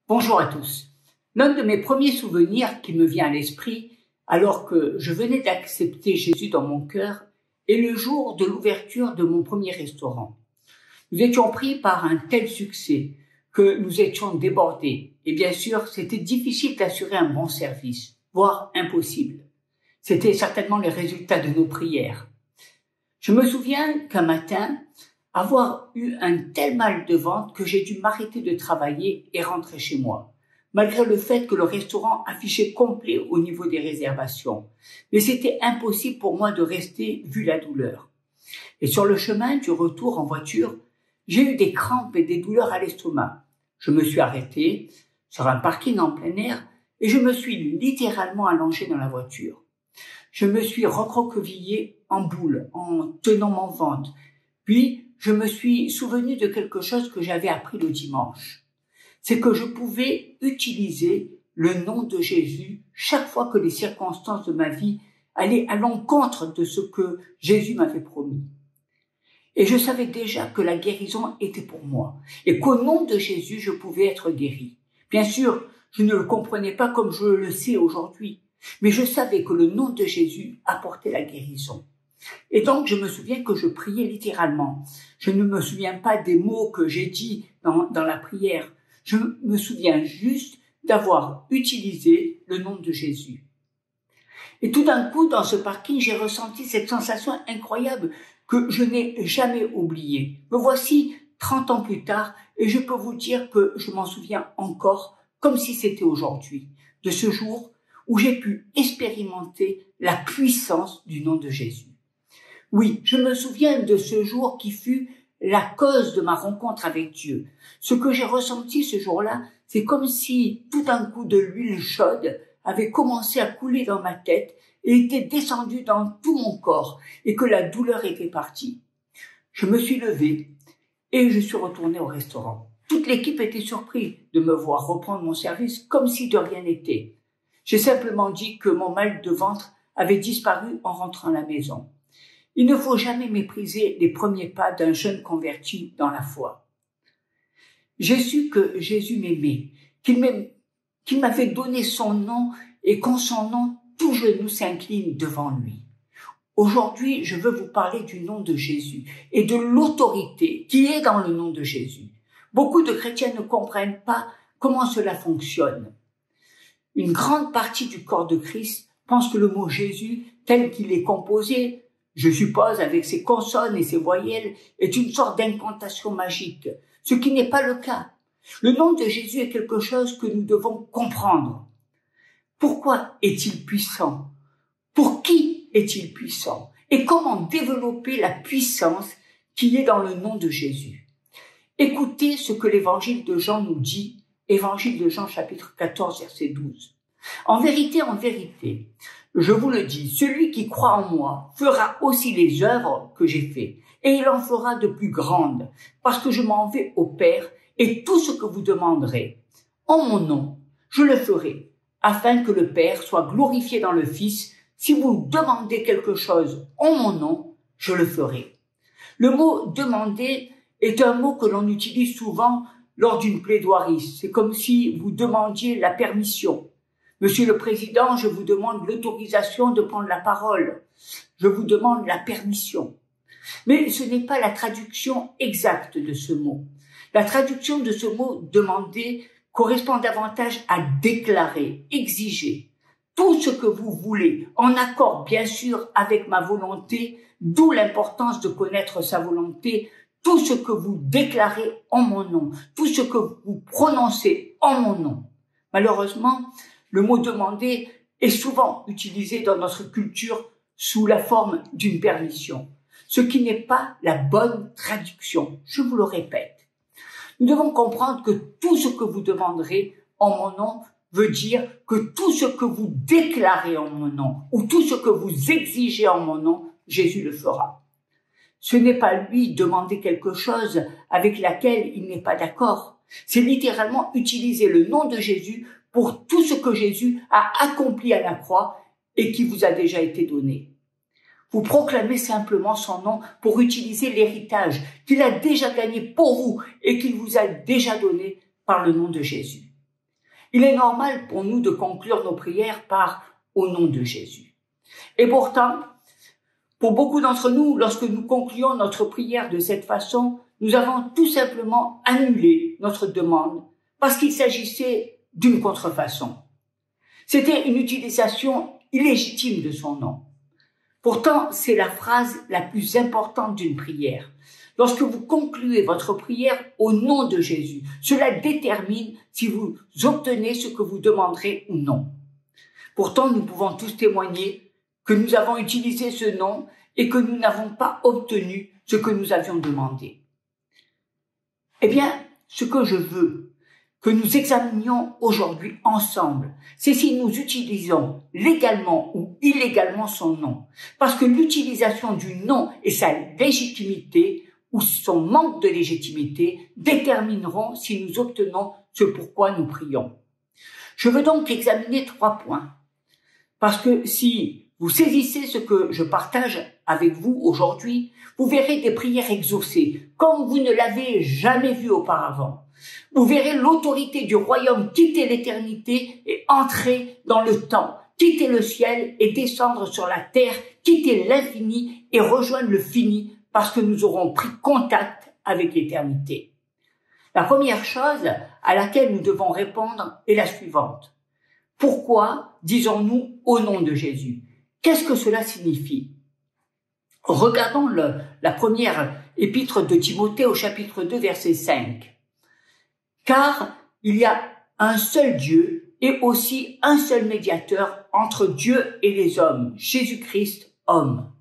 Bonjour à tous. L'un de mes premiers souvenirs qui me vient à l'esprit, alors que je venais d'accepter Jésus dans mon cœur, est le jour de l'ouverture de mon premier restaurant. Nous étions pris par un tel succès que nous étions débordés. Et bien sûr, c'était difficile d'assurer un bon service, voire impossible. C'était certainement le résultat de nos prières. Je me souviens qu'un matin, avoir eu un tel mal de ventre que j'ai dû m'arrêter de travailler et rentrer chez moi, malgré le fait que le restaurant affichait complet au niveau des réservations. Mais c'était impossible pour moi de rester vu la douleur. Et sur le chemin du retour en voiture, j'ai eu des crampes et des douleurs à l'estomac. Je me suis arrêté sur un parking en plein air et je me suis littéralement allongé dans la voiture. Je me suis recroquevillé en boule en tenant mon ventre. Puis, je me suis souvenu de quelque chose que j'avais appris le dimanche. C'est que je pouvais utiliser le nom de Jésus chaque fois que les circonstances de ma vie allaient à l'encontre de ce que Jésus m'avait promis. Et je savais déjà que la guérison était pour moi et qu'au nom de Jésus, je pouvais être guéri. Bien sûr, je ne le comprenais pas comme je le sais aujourd'hui, mais je savais que le nom de Jésus apportait la guérison. Et donc, je me souviens que je priais littéralement. Je ne me souviens pas des mots que j'ai dit dans la prière. Je me souviens juste d'avoir utilisé le nom de Jésus. Et tout d'un coup, dans ce parking, j'ai ressenti cette sensation incroyable que je n'ai jamais oubliée. Me voici 30 ans plus tard et je peux vous dire que je m'en souviens encore comme si c'était aujourd'hui, de ce jour où j'ai pu expérimenter la puissance du nom de Jésus. Oui, je me souviens de ce jour qui fut la cause de ma rencontre avec Dieu. Ce que j'ai ressenti ce jour-là, c'est comme si tout d'un coup de l'huile chaude avait commencé à couler dans ma tête et était descendue dans tout mon corps et que la douleur était partie. Je me suis levé et je suis retourné au restaurant. Toute l'équipe était surprise de me voir reprendre mon service comme si de rien n'était. J'ai simplement dit que mon mal de ventre avait disparu en rentrant à la maison. Il ne faut jamais mépriser les premiers pas d'un jeune converti dans la foi. J'ai su que Jésus m'aimait, qu'il m'avait donné son nom et qu'en son nom, tout genou s'incline devant lui. Aujourd'hui, je veux vous parler du nom de Jésus et de l'autorité qui est dans le nom de Jésus. Beaucoup de chrétiens ne comprennent pas comment cela fonctionne. Une grande partie du corps de Christ pense que le mot Jésus, tel qu'il est composé, je suppose, avec ses consonnes et ses voyelles, est une sorte d'incantation magique, ce qui n'est pas le cas. Le nom de Jésus est quelque chose que nous devons comprendre. Pourquoi est-il puissant? Pour qui est-il puissant? Et comment développer la puissance qui est dans le nom de Jésus? Écoutez ce que l'évangile de Jean nous dit, évangile de Jean chapitre 14, verset 12. En vérité, je vous le dis, celui qui croit en moi fera aussi les œuvres que j'ai faites, et il en fera de plus grandes, parce que je m'en vais au Père, et tout ce que vous demanderez en mon nom, je le ferai, afin que le Père soit glorifié dans le Fils. Si vous demandez quelque chose en mon nom, je le ferai. Le mot « demander » est un mot que l'on utilise souvent lors d'une plaidoirie. C'est comme si vous demandiez la permission. Monsieur le Président, je vous demande l'autorisation de prendre la parole. Je vous demande la permission. Mais ce n'est pas la traduction exacte de ce mot. La traduction de ce mot « demander » correspond davantage à déclarer, exiger. Tout ce que vous voulez, en accord bien sûr avec ma volonté, d'où l'importance de connaître sa volonté, tout ce que vous déclarez en mon nom, tout ce que vous prononcez en mon nom. Malheureusement, le mot « demander » est souvent utilisé dans notre culture sous la forme d'une permission, ce qui n'est pas la bonne traduction, je vous le répète. Nous devons comprendre que tout ce que vous demanderez en mon nom veut dire que tout ce que vous déclarez en mon nom ou tout ce que vous exigez en mon nom, Jésus le fera. Ce n'est pas lui demander quelque chose avec laquelle il n'est pas d'accord. C'est littéralement utiliser le nom de Jésus pour tout ce que Jésus a accompli à la croix et qui vous a déjà été donné. Vous proclamez simplement son nom pour utiliser l'héritage qu'il a déjà gagné pour vous et qu'il vous a déjà donné par le nom de Jésus. Il est normal pour nous de conclure nos prières par « au nom de Jésus ». Et pourtant, pour beaucoup d'entre nous, lorsque nous concluons notre prière de cette façon, nous avons tout simplement annulé notre demande parce qu'il s'agissait d'une contrefaçon. C'était une utilisation illégitime de son nom. Pourtant, c'est la phrase la plus importante d'une prière. Lorsque vous concluez votre prière au nom de Jésus, cela détermine si vous obtenez ce que vous demanderez ou non. Pourtant, nous pouvons tous témoigner que nous avons utilisé ce nom et que nous n'avons pas obtenu ce que nous avions demandé. Eh bien, ce que je veux que nous examinions aujourd'hui ensemble, c'est si nous utilisons légalement ou illégalement son nom. Parce que l'utilisation du nom et sa légitimité ou son manque de légitimité détermineront si nous obtenons ce pourquoi nous prions. Je veux donc examiner 3 points. Parce que si vous saisissez ce que je partage avec vous aujourd'hui, vous verrez des prières exaucées, comme vous ne l'avez jamais vu auparavant. Vous verrez l'autorité du royaume quitter l'éternité et entrer dans le temps, quitter le ciel et descendre sur la terre, quitter l'infini et rejoindre le fini, parce que nous aurons pris contact avec l'éternité. La première chose à laquelle nous devons répondre est la suivante. Pourquoi disons-nous au nom de Jésus? Qu'est-ce que cela signifie? Regardons la première épître de Timothée au chapitre 2, verset 5. Car il y a un seul Dieu et aussi un seul médiateur entre Dieu et les hommes, Jésus-Christ, homme.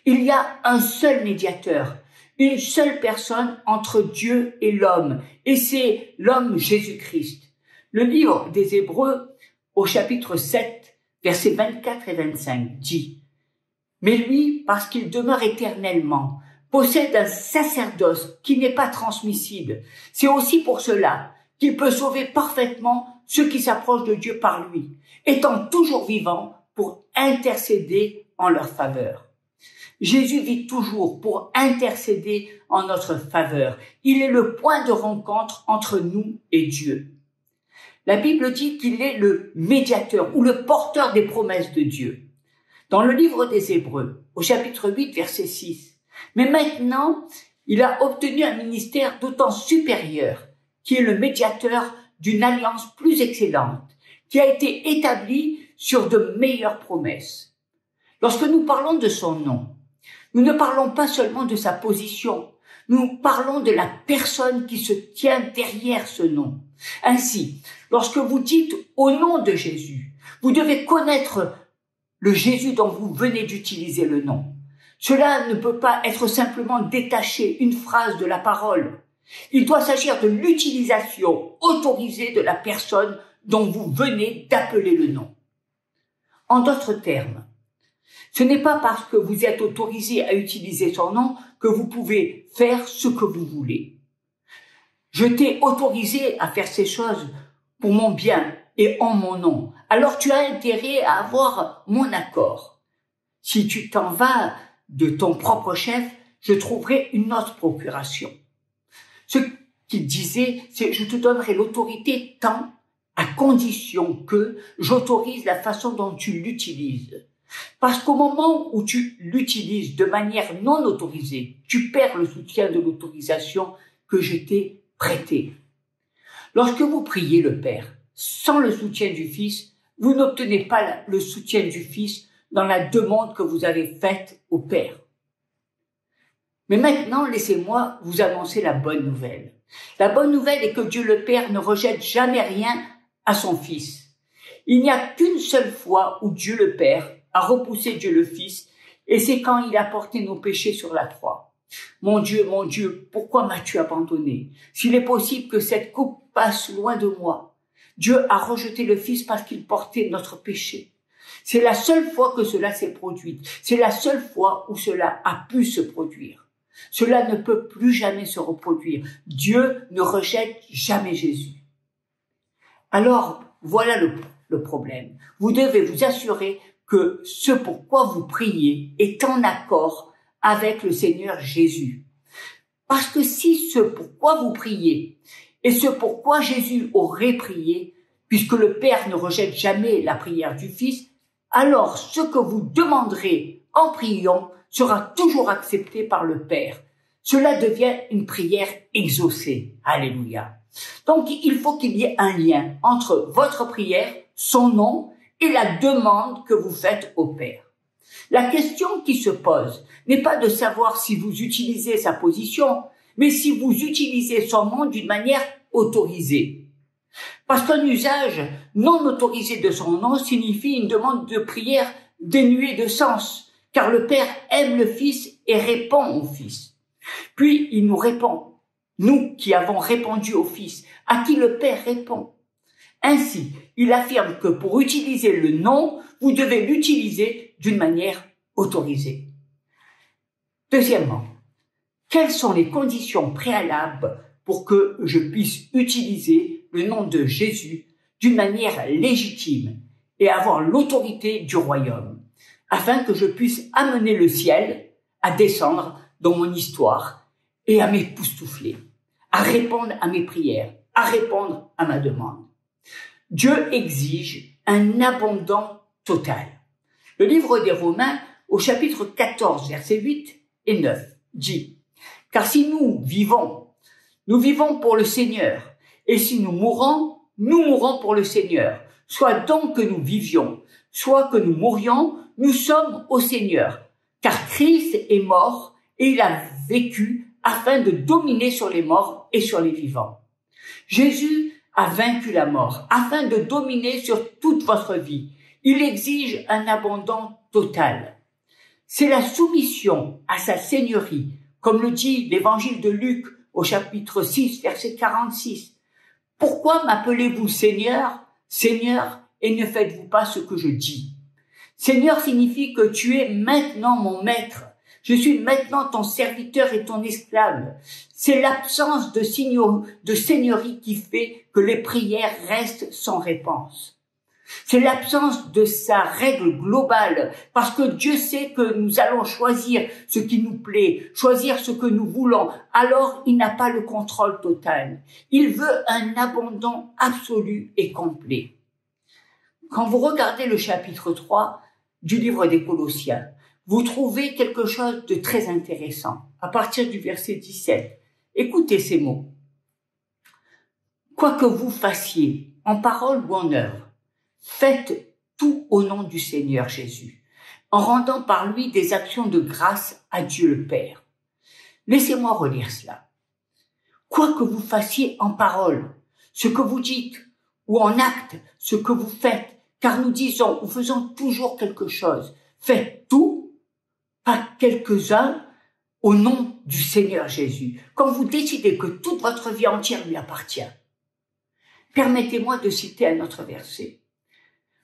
Il y a un seul médiateur, une seule personne entre Dieu et l'homme, et c'est l'homme Jésus-Christ. Le livre des Hébreux, au chapitre 7, versets 24 et 25, dit « Mais lui, parce qu'il demeure éternellement, possède un sacerdoce qui n'est pas transmissible. C'est aussi pour cela qu'il peut sauver parfaitement ceux qui s'approchent de Dieu par lui, étant toujours vivant pour intercéder en leur faveur. » Jésus vit toujours pour intercéder en notre faveur. Il est le point de rencontre entre nous et Dieu. La Bible dit qu'il est le médiateur ou le porteur des promesses de Dieu. Dans le livre des Hébreux, au chapitre 8, verset 6, mais maintenant, il a obtenu un ministère d'autant supérieur, qui est le médiateur d'une alliance plus excellente, qui a été établie sur de meilleures promesses. Lorsque nous parlons de son nom, nous ne parlons pas seulement de sa position, nous parlons de la personne qui se tient derrière ce nom. Ainsi, lorsque vous dites au nom de Jésus, vous devez connaître le Jésus dont vous venez d'utiliser le nom. Cela ne peut pas être simplement détaché, une phrase de la parole. Il doit s'agir de l'utilisation autorisée de la personne dont vous venez d'appeler le nom. En d'autres termes, ce n'est pas parce que vous êtes autorisé à utiliser son nom que vous pouvez faire ce que vous voulez. Je t'ai autorisé à faire ces choses pour mon bien et en mon nom. Alors tu as intérêt à avoir mon accord. Si tu t'en vas de ton propre chef, je trouverai une autre procuration. Ce qu'il disait, c'est « je te donnerai l'autorité tant à condition que j'autorise la façon dont tu l'utilises. » Parce qu'au moment où tu l'utilises de manière non autorisée, tu perds le soutien de l'autorisation que je t'ai prêtée. Lorsque vous priez le Père sans le soutien du Fils, vous n'obtenez pas le soutien du Fils dans la demande que vous avez faite au Père. Mais maintenant, laissez-moi vous annoncer la bonne nouvelle. La bonne nouvelle est que Dieu le Père ne rejette jamais rien à son Fils. Il n'y a qu'une seule fois où Dieu le Père a repoussé Dieu le Fils, et c'est quand il a porté nos péchés sur la croix. Mon Dieu, pourquoi m'as-tu abandonné? S'il est possible que cette coupe passe loin de moi. Dieu a rejeté le Fils parce qu'il portait notre péché. C'est la seule fois que cela s'est produit. C'est la seule fois où cela a pu se produire. Cela ne peut plus jamais se reproduire. Dieu ne rejette jamais Jésus. Alors, voilà le problème. Vous devez vous assurer que ce pourquoi vous priez est en accord avec le Seigneur Jésus. Parce que si ce pourquoi vous priez et ce pourquoi Jésus aurait prié puisque le Père ne rejette jamais la prière du Fils, alors ce que vous demanderez en priant sera toujours accepté par le Père. Cela devient une prière exaucée. Alléluia. Donc, il faut qu'il y ait un lien entre votre prière, son nom, et la demande que vous faites au Père. La question qui se pose n'est pas de savoir si vous utilisez sa position, mais si vous utilisez son nom d'une manière autorisée. Parce qu'un usage non autorisé de son nom signifie une demande de prière dénuée de sens, car le Père aime le Fils et répond au Fils. Puis il nous répond, nous qui avons répondu au Fils, à qui le Père répond. Ainsi, il affirme que pour utiliser le nom, vous devez l'utiliser d'une manière autorisée. Deuxièmement, quelles sont les conditions préalables pour que je puisse utiliser le nom de Jésus d'une manière légitime et avoir l'autorité du royaume, afin que je puisse amener le ciel à descendre dans mon histoire et à m'époustoufler, à répondre à mes prières, à répondre à ma demande. Dieu exige un abondant total. Le livre des Romains, au chapitre 14, versets 8 et 9, dit « Car si nous vivons pour le Seigneur, et si nous mourons pour le Seigneur. Soit donc que nous vivions, soit que nous mourions, nous sommes au Seigneur. Car Christ est mort et il a vécu afin de dominer sur les morts et sur les vivants. » Jésus a vaincu la mort afin de dominer sur toute votre vie. Il exige un abondant total. C'est la soumission à sa seigneurie, comme le dit l'évangile de Luc au chapitre 6, verset 46. « Pourquoi m'appelez-vous Seigneur, Seigneur, et ne faites-vous pas ce que je dis ?» Seigneur signifie que tu es maintenant mon maître. Je suis maintenant ton serviteur et ton esclave. C'est l'absence de seigneurie qui fait que les prières restent sans réponse. C'est l'absence de sa règle globale, parce que Dieu sait que nous allons choisir ce qui nous plaît, choisir ce que nous voulons, alors il n'a pas le contrôle total. Il veut un abondant absolu et complet. Quand vous regardez le chapitre 3 du livre des Colossiens, vous trouvez quelque chose de très intéressant. À partir du verset 17, écoutez ces mots. « Quoi que vous fassiez, en parole ou en œuvre, faites tout au nom du Seigneur Jésus, en rendant par lui des actions de grâce à Dieu le Père. » Laissez-moi relire cela. « Quoi que vous fassiez en parole, ce que vous dites, ou en acte, ce que vous faites, car nous disons ou faisons toujours quelque chose, faites tout, pas quelques-uns, au nom du Seigneur Jésus. Quand vous décidez que toute votre vie entière lui appartient. Permettez-moi de citer un autre verset.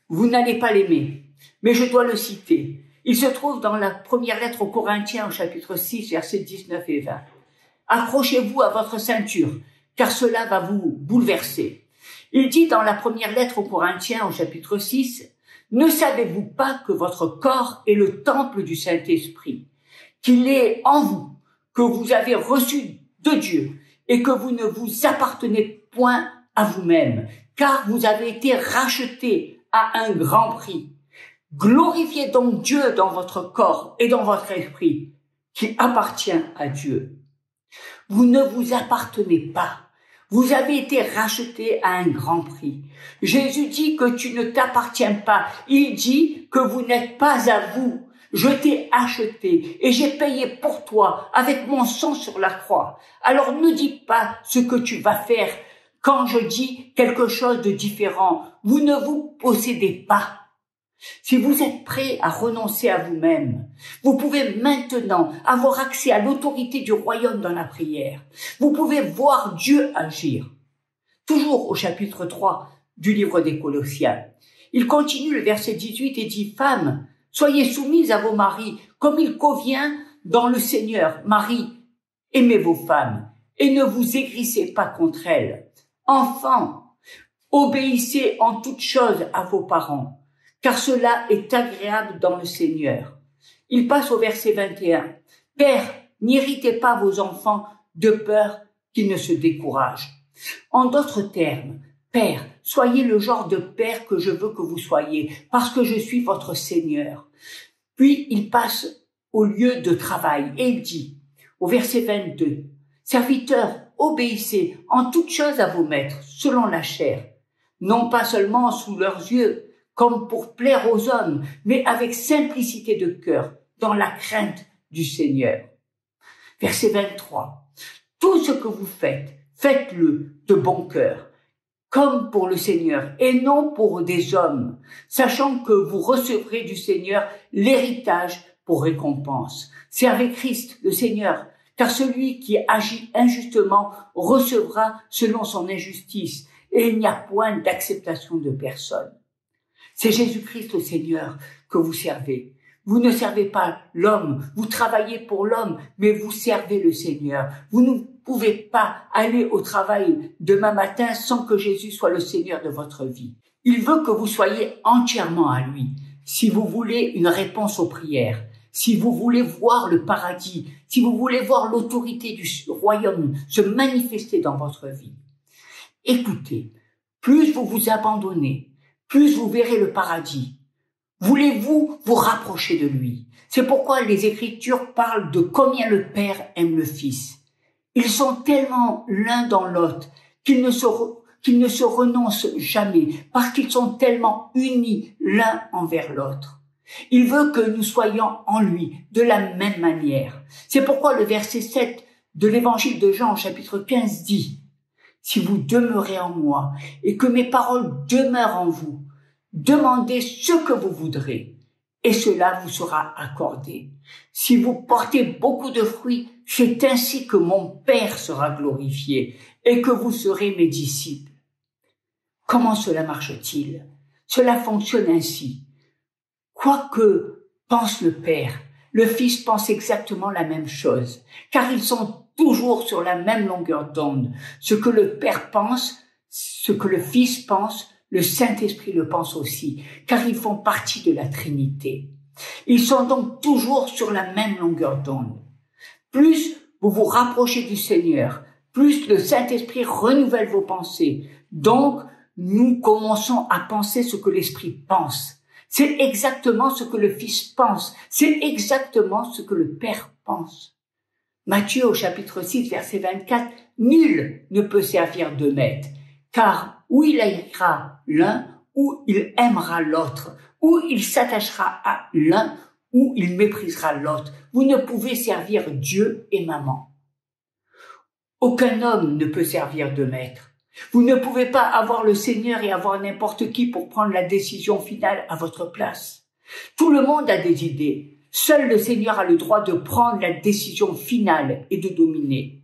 Vous n'allez pas l'aimer, mais je dois le citer. Il se trouve dans la première lettre aux Corinthiens, au chapitre 6, versets 19 et 20. « Accrochez-vous à votre ceinture, car cela va vous bouleverser. » Il dit dans la première lettre aux Corinthiens, au chapitre 6, « Ne savez-vous pas que votre corps est le temple du Saint-Esprit, qu'il est en vous, que vous avez reçu de Dieu, et que vous ne vous appartenez point à vous-même, car vous avez été rachetés à un grand prix. Glorifiez donc Dieu dans votre corps et dans votre esprit, qui appartient à Dieu. Vous ne vous appartenez pas. Vous avez été rachetés à un grand prix. Jésus dit que tu ne t'appartiens pas. Il dit que vous n'êtes pas à vous. Je t'ai acheté et j'ai payé pour toi avec mon sang sur la croix. Alors ne dis pas ce que tu vas faire quand je dis quelque chose de différent. Vous ne vous possédez pas. Si vous êtes prêt à renoncer à vous-même, vous pouvez maintenant avoir accès à l'autorité du royaume dans la prière. Vous pouvez voir Dieu agir. Toujours au chapitre 3 du livre des Colossiens. Il continue le verset 18 et dit « Femmes, soyez soumises à vos maris, comme il convient dans le Seigneur. Marie, aimez vos femmes et ne vous aigrissez pas contre elles. Enfants, obéissez en toutes choses à vos parents, car cela est agréable dans le Seigneur. » Il passe au verset 21. « Père, n'irritez pas vos enfants de peur qu'ils ne se découragent. » En d'autres termes, Père, soyez le genre de père que je veux que vous soyez, parce que je suis votre Seigneur. Puis il passe au lieu de travail et il dit, au verset 22, « Serviteurs, obéissez en toutes choses à vos maîtres, selon la chair, non pas seulement sous leurs yeux, comme pour plaire aux hommes, mais avec simplicité de cœur, dans la crainte du Seigneur. » Verset 23, « Tout ce que vous faites, faites-le de bon cœur, comme pour le Seigneur, et non pour des hommes, sachant que vous recevrez du Seigneur l'héritage pour récompense. Servez Christ, le Seigneur, car celui qui agit injustement recevra selon son injustice, et il n'y a point d'acceptation de personne. » C'est Jésus-Christ, le Seigneur, que vous servez. Vous ne servez pas l'homme, vous travaillez pour l'homme, mais vous servez le Seigneur. Vous ne pouvez pas aller au travail demain matin sans que Jésus soit le Seigneur de votre vie. Il veut que vous soyez entièrement à lui. Si vous voulez une réponse aux prières, si vous voulez voir le paradis, si vous voulez voir l'autorité du royaume se manifester dans votre vie. Écoutez, plus vous vous abandonnez, plus vous verrez le paradis. Voulez-vous vous rapprocher de lui? C'est pourquoi les Écritures parlent de combien le Père aime le Fils. Ils sont tellement l'un dans l'autre qu'ils ne se renoncent jamais parce qu'ils sont tellement unis l'un envers l'autre. Il veut que nous soyons en lui de la même manière. C'est pourquoi le verset 7 de l'évangile de Jean, chapitre 15, dit « Si vous demeurez en moi et que mes paroles demeurent en vous, demandez ce que vous voudrez, et cela vous sera accordé. Si vous portez beaucoup de fruits, c'est ainsi que mon Père sera glorifié, et que vous serez mes disciples. » Comment cela marche-t-il? Cela fonctionne ainsi. Quoi que pense le Père, le Fils pense exactement la même chose, car ils sont toujours sur la même longueur d'onde. Ce que le Père pense, ce que le Fils pense, le Saint-Esprit le pense aussi, car ils font partie de la Trinité. Ils sont donc toujours sur la même longueur d'onde. Plus vous vous rapprochez du Seigneur, plus le Saint-Esprit renouvelle vos pensées. Donc, nous commençons à penser ce que l'Esprit pense. C'est exactement ce que le Fils pense. C'est exactement ce que le Père pense. Matthieu au chapitre 6, verset 24, « Nul ne peut servir deux maîtres, car ou il haïra l'un, ou il aimera l'autre, ou il s'attachera à l'un, ou il méprisera l'autre. Vous ne pouvez servir Dieu et maman. » Aucun homme ne peut servir deux maîtres. Vous ne pouvez pas avoir le Seigneur et avoir n'importe qui pour prendre la décision finale à votre place. Tout le monde a des idées. Seul le Seigneur a le droit de prendre la décision finale et de dominer.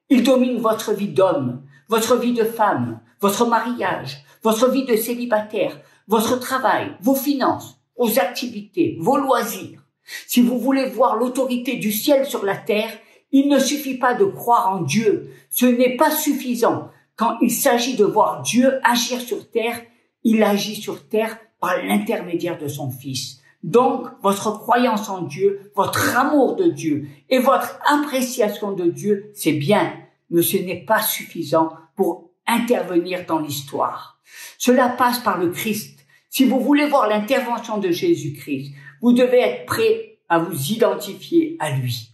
Il domine votre vie d'homme, votre vie de femme, votre mariage, votre vie de célibataire, votre travail, vos finances, vos activités, vos loisirs. Si vous voulez voir l'autorité du ciel sur la terre, il ne suffit pas de croire en Dieu. Ce n'est pas suffisant. Quand il s'agit de voir Dieu agir sur terre, il agit sur terre par l'intermédiaire de son Fils. Donc, votre croyance en Dieu, votre amour de Dieu et votre appréciation de Dieu, c'est bien, mais ce n'est pas suffisant pour intervenir dans l'histoire. Cela passe par le Christ. Si vous voulez voir l'intervention de Jésus-Christ, vous devez être prêt à vous identifier à lui.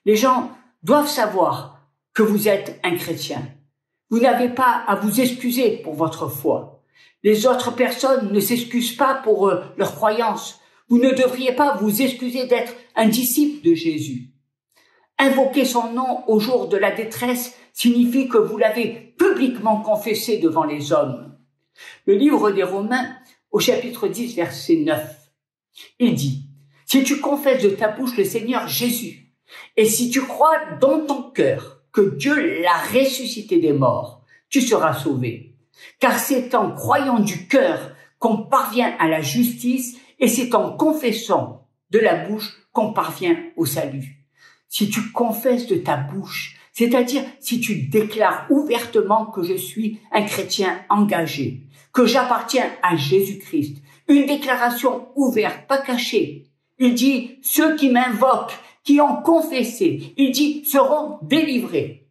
Les gens doivent savoir que vous êtes un chrétien. Vous n'avez pas à vous excuser pour votre foi. Les autres personnes ne s'excusent pas pour leur croyance. Vous ne devriez pas vous excuser d'être un disciple de Jésus. Invoquer son nom au jour de la détresse signifie que vous l'avez publiquement confessé devant les hommes. Le livre des Romains, au chapitre 10, verset 9, il dit « Si tu confesses de ta bouche le Seigneur Jésus, et si tu crois dans ton cœur que Dieu l'a ressuscité des morts, tu seras sauvé. Car c'est en croyant du cœur qu'on parvient à la justice et c'est en confessant de la bouche qu'on parvient au salut. » Si tu confesses de ta bouche, c'est-à-dire si tu déclares ouvertement que je suis un chrétien engagé, que j'appartiens à Jésus-Christ, une déclaration ouverte, pas cachée. Il dit, ceux qui m'invoquent, qui ont confessé, il dit, seront délivrés.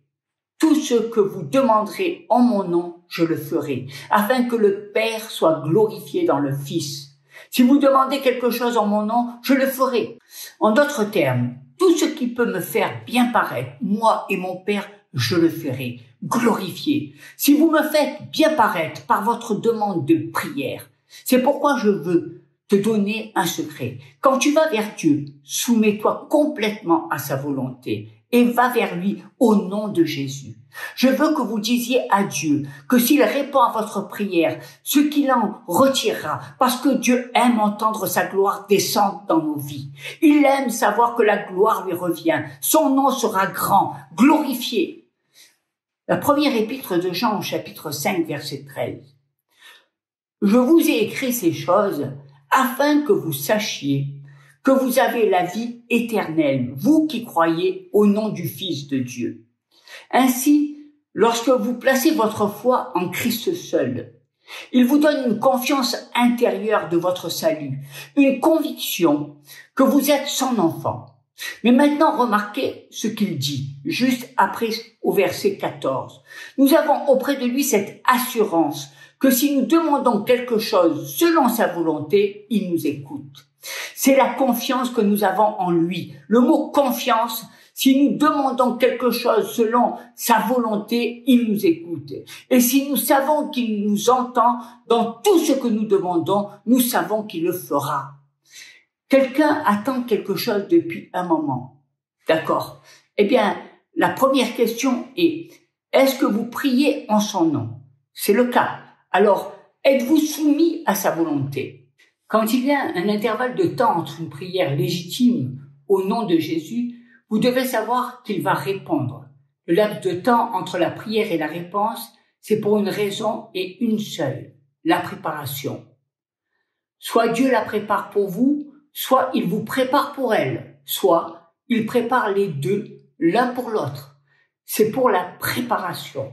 tout ce que vous demanderez en mon nom, je le ferai, afin que le Père soit glorifié dans le Fils. Si vous demandez quelque chose en mon nom, je le ferai. En d'autres termes, tout ce qui peut me faire bien paraître, moi et mon Père, je le ferai, glorifier. Si vous me faites bien paraître par votre demande de prière, c'est pourquoi je veux te donner un secret. Quand tu vas vers Dieu, soumets-toi complètement à sa volonté et va vers lui au nom de Jésus. Je veux que vous disiez à Dieu que s'il répond à votre prière, ce qu'il en retirera, parce que Dieu aime entendre sa gloire descendre dans nos vies. Il aime savoir que la gloire lui revient. Son nom sera grand, glorifié. La première épître de Jean au chapitre 5, verset 13. Je vous ai écrit ces choses afin que vous sachiez que vous avez la vie éternelle, vous qui croyez au nom du Fils de Dieu. Ainsi, lorsque vous placez votre foi en Christ seul, il vous donne une confiance intérieure de votre salut, une conviction que vous êtes son enfant. Mais maintenant, remarquez ce qu'il dit, juste après au verset 14. Nous avons auprès de lui cette assurance que si nous demandons quelque chose selon sa volonté, il nous écoute. C'est la confiance que nous avons en lui. Le mot confiance, si nous demandons quelque chose selon sa volonté, il nous écoute. Et si nous savons qu'il nous entend dans tout ce que nous demandons, nous savons qu'il le fera. Quelqu'un attend quelque chose depuis un moment. D'accord. Eh bien, la première question est, est-ce que vous priez en son nom? C'est le cas. Alors, êtes-vous soumis à sa volonté? Quand il y a un intervalle de temps entre une prière légitime au nom de Jésus, vous devez savoir qu'il va répondre. Le laps de temps entre la prière et la réponse, c'est pour une raison et une seule, la préparation. Soit Dieu la prépare pour vous, soit il vous prépare pour elle, soit il prépare les deux, l'un pour l'autre. C'est pour la préparation.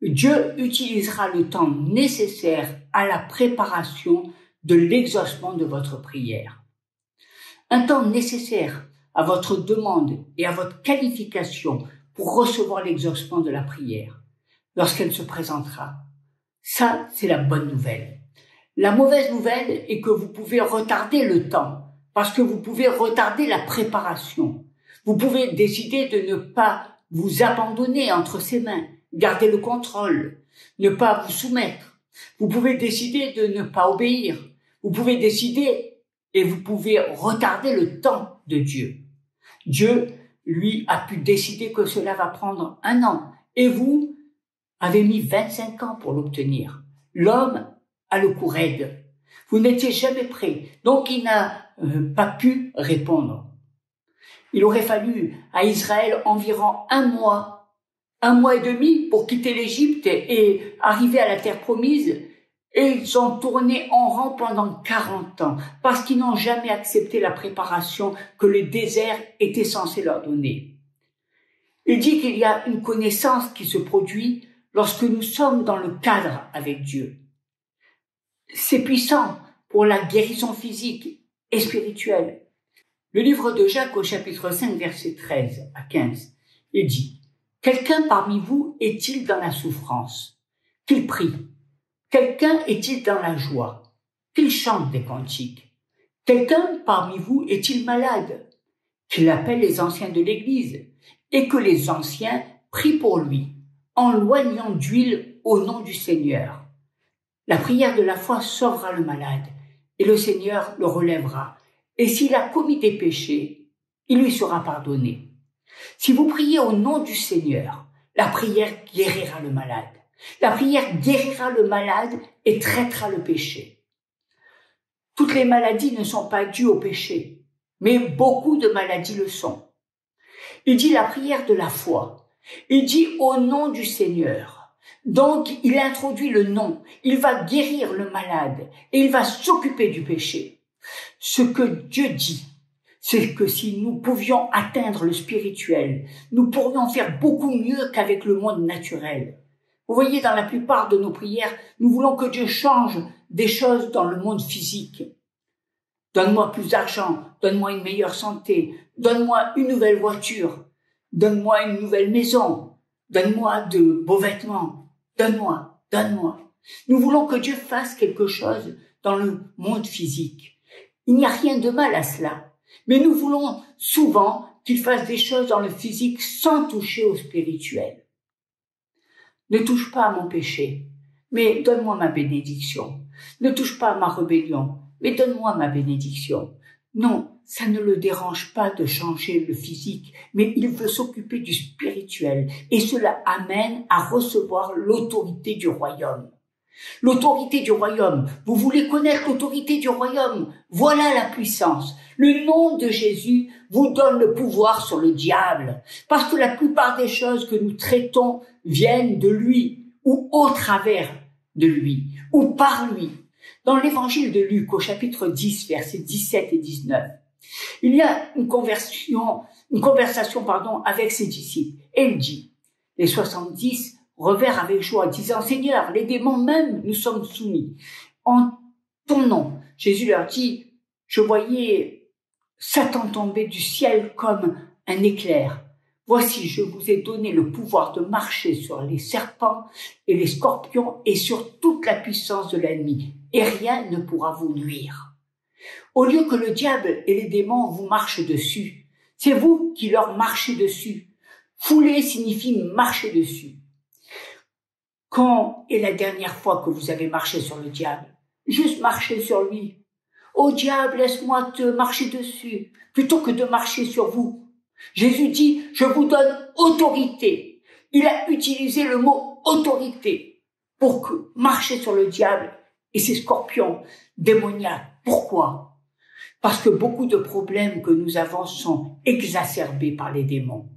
Dieu utilisera le temps nécessaire à la préparation de l'exaucement de votre prière. Un temps nécessaire à votre demande et à votre qualification pour recevoir l'exaucement de la prière, lorsqu'elle se présentera. Ça, c'est la bonne nouvelle. La mauvaise nouvelle est que vous pouvez retarder le temps, parce que vous pouvez retarder la préparation. Vous pouvez décider de ne pas vous abandonner entre ses mains, garder le contrôle, ne pas vous soumettre. Vous pouvez décider de ne pas obéir. Vous pouvez décider et vous pouvez retarder le temps de Dieu. Dieu, lui, a pu décider que cela va prendre 1 an et vous avez mis 25 ans pour l'obtenir. L'homme a le cou raide. Vous n'étiez jamais prêt, donc il n'a pas pu répondre. Il aurait fallu à Israël environ 1 mois et demi pour quitter l'Égypte et arriver à la terre promise. Et ils ont tourné en rang pendant 40 ans parce qu'ils n'ont jamais accepté la préparation que le désert était censé leur donner. Il dit qu'il y a une connaissance qui se produit lorsque nous sommes dans le cadre avec Dieu. C'est puissant pour la guérison physique et spirituelle. Le livre de Jacques au chapitre 5, verset 13 à 15, il dit « Quelqu'un parmi vous est-il dans la souffrance? Qu'il prie. Quelqu'un est-il dans la joie? Qu'il chante des cantiques. Quelqu'un parmi vous est-il malade? Qu'il appelle les anciens de l'Église et que les anciens prient pour lui, en loignant d'huile au nom du Seigneur. La prière de la foi sauvera le malade et le Seigneur le relèvera. Et s'il a commis des péchés, il lui sera pardonné. Si vous priez au nom du Seigneur, la prière guérira le malade. La prière guérira le malade et traitera le péché. Toutes les maladies ne sont pas dues au péché, mais beaucoup de maladies le sont. Il dit la prière de la foi. Il dit au nom du Seigneur. Donc, il introduit le nom. Il va guérir le malade et il va s'occuper du péché. Ce que Dieu dit, c'est que si nous pouvions atteindre le spirituel, nous pourrions faire beaucoup mieux qu'avec le monde naturel. Vous voyez, dans la plupart de nos prières, nous voulons que Dieu change des choses dans le monde physique. Donne-moi plus d'argent, donne-moi une meilleure santé, donne-moi une nouvelle voiture, donne-moi une nouvelle maison, donne-moi de beaux vêtements, donne-moi, donne-moi. Nous voulons que Dieu fasse quelque chose dans le monde physique. Il n'y a rien de mal à cela, mais nous voulons souvent qu'il fasse des choses dans le physique sans toucher au spirituel. Ne touche pas à mon péché, mais donne-moi ma bénédiction. Ne touche pas à ma rébellion, mais donne-moi ma bénédiction. Non, ça ne le dérange pas de changer le physique, mais il veut s'occuper du spirituel et cela amène à recevoir l'autorité du royaume. L'autorité du royaume. Vous voulez connaître l'autorité du royaume? Voilà la puissance. Le nom de Jésus vous donne le pouvoir sur le diable. Parce que la plupart des choses que nous traitons viennent de lui, ou au travers de lui, ou par lui. Dans l'évangile de Luc, au chapitre 10, versets 17 et 19, il y a une conversation, avec ses disciples. Et il dit, les 70 revinrent avec joie, disant, Seigneur, les démons même nous sommes soumis. En ton nom, Jésus leur dit, je voyais Satan tomber du ciel comme un éclair. Voici, je vous ai donné le pouvoir de marcher sur les serpents et les scorpions et sur toute la puissance de l'ennemi, et rien ne pourra vous nuire. Au lieu que le diable et les démons vous marchent dessus, c'est vous qui leur marchez dessus. Fouler signifie marcher dessus. Quand est la dernière fois que vous avez marché sur le diable? Juste marcher sur lui. Oh diable, laisse-moi te marcher dessus, plutôt que de marcher sur vous. Jésus dit, je vous donne autorité. Il a utilisé le mot autorité pour marcher sur le diable et ses scorpions démoniaques. Pourquoi? Parce que beaucoup de problèmes que nous avons sont exacerbés par les démons.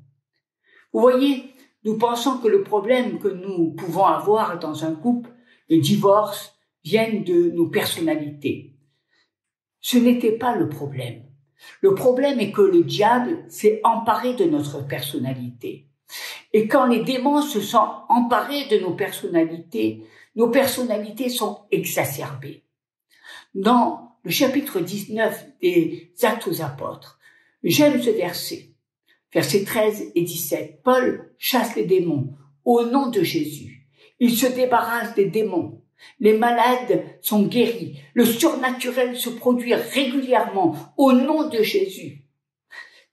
Vous voyez, nous pensons que le problème que nous pouvons avoir dans un couple, le divorce, viennent de nos personnalités. Ce n'était pas le problème. Le problème est que le diable s'est emparé de notre personnalité. Et quand les démons se sont emparés de nos personnalités sont exacerbées. Dans le chapitre 19 des Actes aux Apôtres, j'aime ce verset, versets 13 et 17. Paul chasse les démons au nom de Jésus. Il se débarrasse des démons. Les malades sont guéris. Le surnaturel se produit régulièrement au nom de Jésus.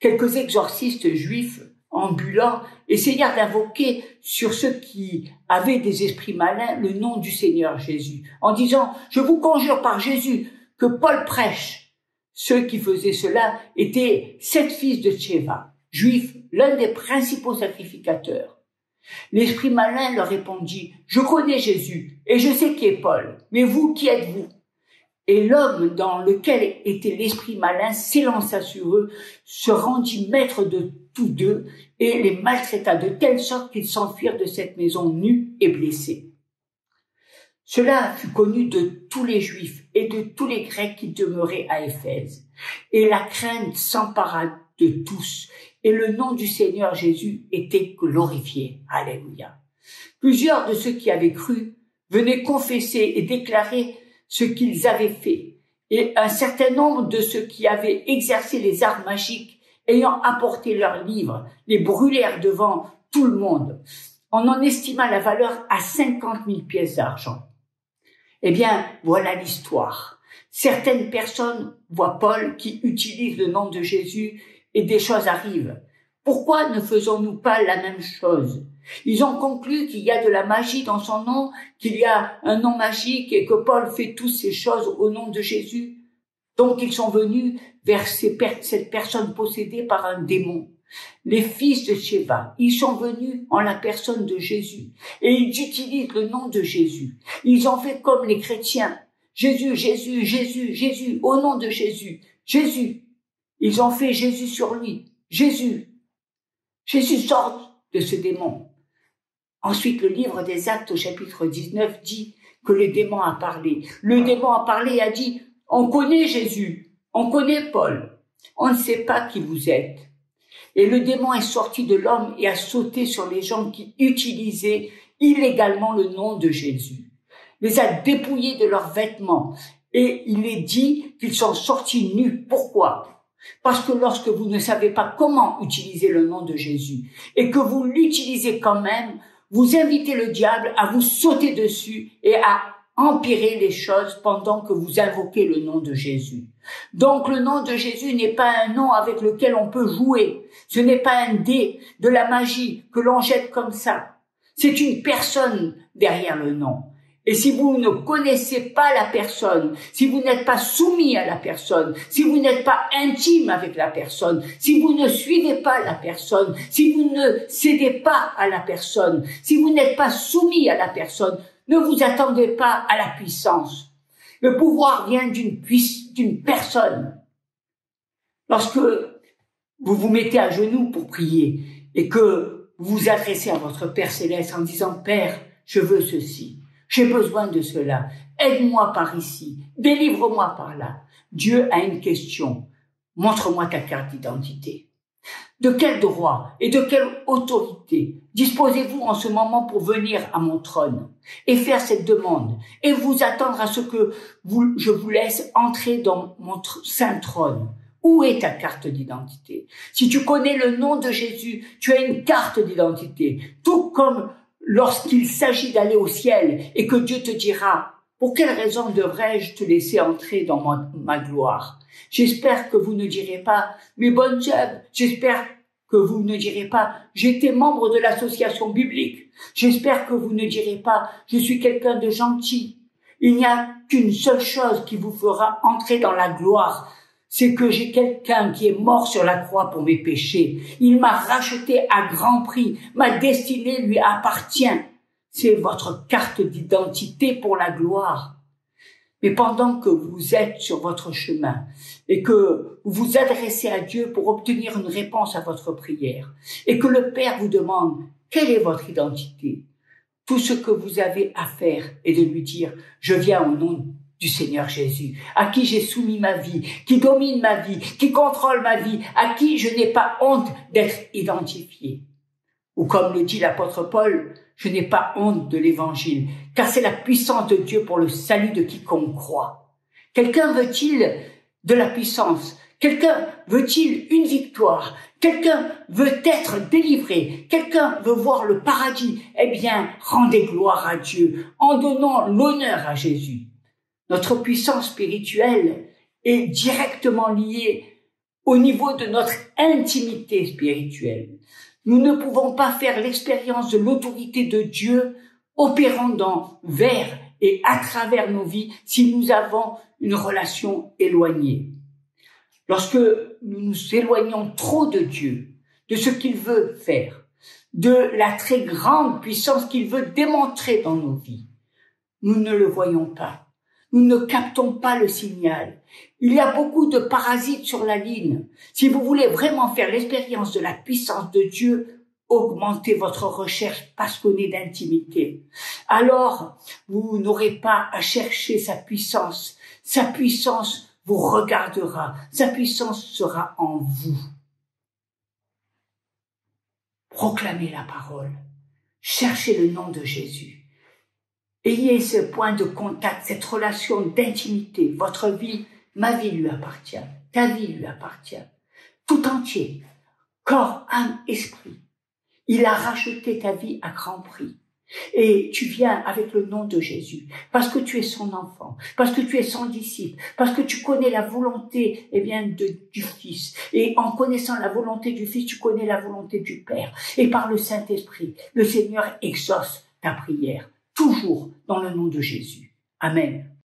Quelques exorcistes juifs ambulants essayèrent d'invoquer sur ceux qui avaient des esprits malins le nom du Seigneur Jésus, en disant « Je vous conjure par Jésus que Paul prêche ». Ceux qui faisaient cela étaient 7 fils de Tchéva, juifs, l'un des principaux sacrificateurs. L'esprit malin leur répondit, « Je connais Jésus et je sais qui est Paul, mais vous, qui êtes-vous » Et l'homme dans lequel était l'esprit malin s'élança sur eux, se rendit maître de tous deux et les maltraita de telle sorte qu'ils s'enfuirent de cette maison nus et blessés. Cela fut connu de tous les Juifs et de tous les Grecs qui demeuraient à Éphèse. Et la crainte s'empara de tous. Et le nom du Seigneur Jésus était glorifié. Alléluia. Plusieurs de ceux qui avaient cru venaient confesser et déclarer ce qu'ils avaient fait. Et un certain nombre de ceux qui avaient exercé les arts magiques, ayant apporté leurs livres, les brûlèrent devant tout le monde. On en estima la valeur à 50 000 pièces d'argent. Eh bien, voilà l'histoire. Certaines personnes voient Paul qui utilise le nom de Jésus et des choses arrivent. Pourquoi ne faisons-nous pas la même chose? Ils ont conclu qu'il y a de la magie dans son nom, qu'il y a un nom magique et que Paul fait toutes ces choses au nom de Jésus. Donc ils sont venus vers cette personne possédée par un démon. Les fils de Tchéva, ils sont venus en la personne de Jésus et ils utilisent le nom de Jésus. Ils ont fait comme les chrétiens. Jésus, Jésus, Jésus, Jésus, au nom de Jésus, Jésus. Ils ont fait Jésus sur lui. Jésus. Jésus sort de ce démon. Ensuite, le livre des Actes au chapitre 19 dit que le démon a parlé. Le démon a parlé et a dit, on connaît Jésus, on connaît Paul, on ne sait pas qui vous êtes. Et le démon est sorti de l'homme et a sauté sur les gens qui utilisaient illégalement le nom de Jésus. Les a dépouillés de leurs vêtements et il est dit qu'ils sont sortis nus. Pourquoi? Parce que lorsque vous ne savez pas comment utiliser le nom de Jésus et que vous l'utilisez quand même, vous invitez le diable à vous sauter dessus et à empirer les choses pendant que vous invoquez le nom de Jésus. Donc le nom de Jésus n'est pas un nom avec lequel on peut jouer. Ce n'est pas un dé de la magie que l'on jette comme ça. C'est une personne derrière le nom. Et si vous ne connaissez pas la personne, si vous n'êtes pas soumis à la personne, si vous n'êtes pas intime avec la personne, si vous ne suivez pas la personne, si vous ne cédez pas à la personne, si vous n'êtes pas soumis à la personne, ne vous attendez pas à la puissance. Le pouvoir vient d'une personne. Lorsque vous vous mettez à genoux pour prier et que vous vous adressez à votre Père Céleste en disant « Père, je veux ceci. J'ai besoin de cela. Aide-moi par ici. Délivre-moi par là. » Dieu a une question. Montre-moi ta carte d'identité. De quel droit et de quelle autorité disposez-vous en ce moment pour venir à mon trône et faire cette demande et vous attendre à ce que je vous laisse entrer dans mon saint trône? Où est ta carte d'identité? Si tu connais le nom de Jésus, tu as une carte d'identité. Tout comme lorsqu'il s'agit d'aller au ciel et que Dieu te dira « Pour quelle raison devrais-je te laisser entrer dans ma gloire ?» J'espère que vous ne direz pas « Mes bonnes œuvres », j'espère que vous ne direz pas « J'étais membre de l'association biblique », j'espère que vous ne direz pas « Je suis quelqu'un de gentil ». Il n'y a qu'une seule chose qui vous fera entrer dans la gloire, c'est que j'ai quelqu'un qui est mort sur la croix pour mes péchés. Il m'a racheté à grand prix. Ma destinée lui appartient. C'est votre carte d'identité pour la gloire. Mais pendant que vous êtes sur votre chemin et que vous vous adressez à Dieu pour obtenir une réponse à votre prière et que le Père vous demande quelle est votre identité, tout ce que vous avez à faire est de lui dire « Je viens au nom du Seigneur Jésus, à qui j'ai soumis ma vie, qui domine ma vie, qui contrôle ma vie, à qui je n'ai pas honte d'être identifié. » Ou comme le dit l'apôtre Paul, « Je n'ai pas honte de l'évangile, car c'est la puissance de Dieu pour le salut de quiconque croit. » Quelqu'un veut-il de la puissance? Quelqu'un veut-il une victoire? Quelqu'un veut être délivré? Quelqu'un veut voir le paradis? Eh bien, rendez gloire à Dieu en donnant l'honneur à Jésus. Notre puissance spirituelle est directement liée au niveau de notre intimité spirituelle. Nous ne pouvons pas faire l'expérience de l'autorité de Dieu opérant vers et à travers nos vies si nous avons une relation éloignée. Lorsque nous nous éloignons trop de Dieu, de ce qu'il veut faire, de la très grande puissance qu'il veut démontrer dans nos vies, nous ne le voyons pas. Nous ne captons pas le signal. Il y a beaucoup de parasites sur la ligne. Si vous voulez vraiment faire l'expérience de la puissance de Dieu, augmentez votre recherche passionnée d'intimité. Alors, vous n'aurez pas à chercher sa puissance. Sa puissance vous regardera. Sa puissance sera en vous. Proclamez la parole. Cherchez le nom de Jésus. Ayez ce point de contact, cette relation d'intimité. Votre vie, ma vie lui appartient. Ta vie lui appartient. Tout entier. Corps, âme, esprit. Il a racheté ta vie à grand prix. Et tu viens avec le nom de Jésus. Parce que tu es son enfant. Parce que tu es son disciple. Parce que tu connais la volonté, du Fils. Et en connaissant la volonté du Fils, tu connais la volonté du Père. Et par le Saint-Esprit, le Seigneur exauce ta prière. Toujours dans le nom de Jésus. Amen.